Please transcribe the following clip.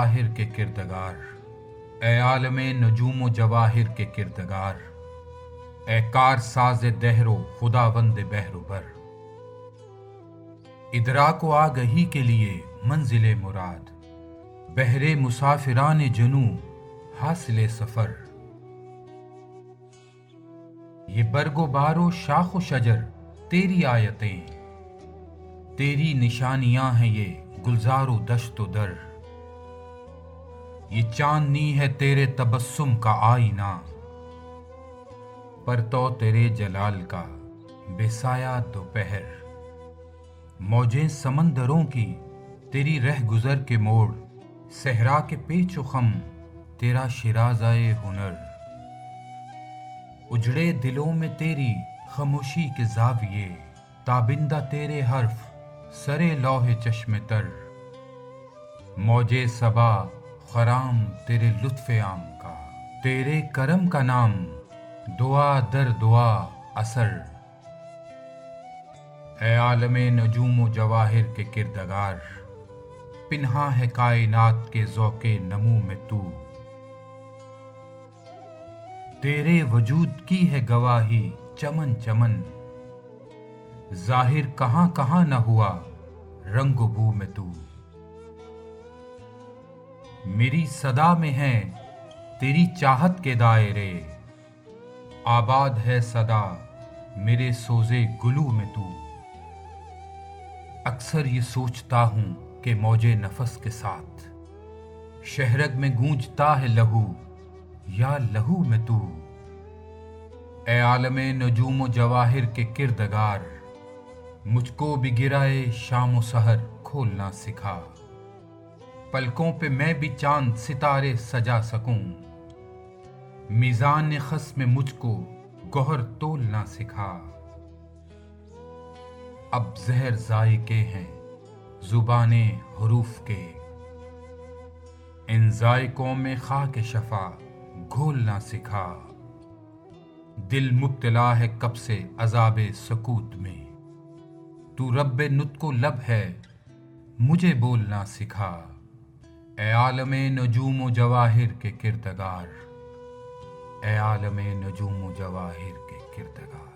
جواہر کے کردگار، اے عالم نجوم و جواہر کے کردگار، اے کار ساز دہر و خداوند بحر و بر، ادراک و آگہی کے لیے منزل مراد، بہر مسافران جنوں حاصل سفر، یہ برگ و بار و شاخ و شجر تیری آیتیں، تیری نشانیاں ہیں یہ گلزار و دشت و در، یہ چاندنی ہے تیرے تبسم کا آئینہ، پرتو تیرے جلال کا بے سایہ دوپہر، موجیں سمندروں کی تیری رہ گزر کے موڑ، صحرا کے پیچ و خم تیرا شیرازۂ ہنر، اجڑے دلوں میں تیری خاموشی کے زاویے، تابندہ تیرے حرف سرے لوح چشم تر، موجے صبا خرام تیرے لطف عام کا، تیرے کرم کا نام دعا در دعا اثر، اے عالم نجوم و جواہر کے کردگار، پنہاں ہے کائنات کے ذوق نمو میں تو، تیرے وجود کی ہے گواہی چمن چمن، ظاہر کہاں کہاں نہ ہوا رنگ و بو میں تو، میری صدا میں ہے تیری چاہت کے دائرے، آباد ہے صدا میرے سوزے گلو میں تو، اکثر یہ سوچتا ہوں کہ موجے نفس کے ساتھ شہرگ میں گونجتا ہے لہو یا لہو میں تو، اے عالم نجوم و جواہر کے کردگار، مجھ کو بھی گرائے شام و سحر کھولنا سکھا، پلکوں پہ میں بھی چاند ستارے سجا سکوں، میزان خس میں مجھ کو گوہر تولنا سکھا، اب زہر ذائقے ہیں زبان حروف کے، ان ذائقوں میں خاک شفا گھولنا سکھا، دل مبتلا ہے کب سے عذاب سکوت میں، تو رب نطق و لب ہے مجھے بولنا سکھا، اے عالم نجوم و جواہر کے کردگار، اے عالم نجوم و جواہر کے کردگار۔